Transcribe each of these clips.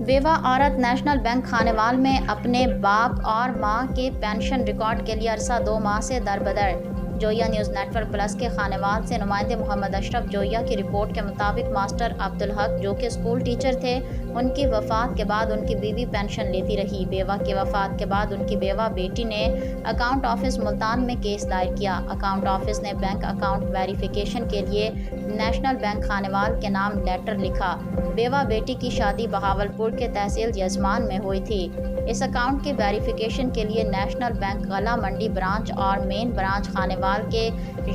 बेवा औरत national bank Khanewal में अपने बाप और मां के पेंशन रिकॉर्ड के लिए अरसा 2 माह से दरबदर। जोया न्यूज़ नेटवर्क प्लस के खानेवाल से नुमाइंदे मोहम्मद अशरफ जोया की रिपोर्ट के मुताबिक मास्टर अब्दुल हक, जो कि स्कूल टीचर थे, उनकी वफ़ात के बाद उनकी बीवी पेंशन लेती रही। बेवा की वफ़ात के बाद उनकी बेवा बेटी ने अकाउंट ऑफिस मुल्तान में केस दायर किया। अकाउंट ऑफिस ने बैंक अकाउंट वेरिफिकेशन के लिए नेशनल बैंक खानेवाल के नाम लेटर लिखा। बेवा बेटी की शादी बहावलपुर के तहसील यजमान में हुई थी। इस अकाउंट के वेरिफिकेशन के लिए नेशनल बैंक गला मंडी ब्रांच और मेन ब्रांच खानेवाल के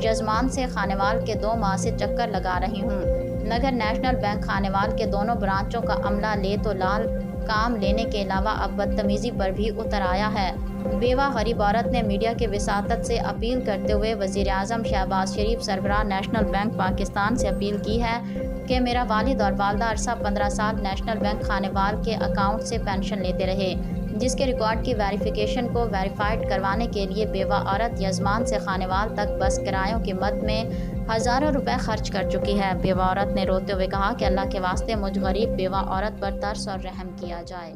यजमान से खानेवाल के 2 माह से चक्कर लगा रही हूँ, मगर नेशनल बैंक खानेवाल के दोनों ब्रांचों का अमला ले तो लाल काम लेने के अलावा अब बदतमीजी पर भी उतर आया है। बेवा गरीब औरत ने मीडिया के विसातत से अपील करते हुए वज़ीर आज़म शहबाज शरीफ सरबराह नेशनल बैंक पाकिस्तान से अपील की है कि मेरा वालिद और वालदा अरसा 15 साल नेशनल बैंक खानेवाल के अकाउंट से पेंशन लेते रहे, जिसके रिकॉर्ड की वेरिफिकेशन को वेरीफाइड करवाने के लिए बेवा औरत यजमान से खानेवाल तक बस किरायों की मद में हज़ारों रुपए खर्च कर चुकी है। बेवा औरत ने रोते हुए कहा कि अल्लाह के वास्ते मुझ गरीब बेवा औरत पर तरस और रहम किया जाए।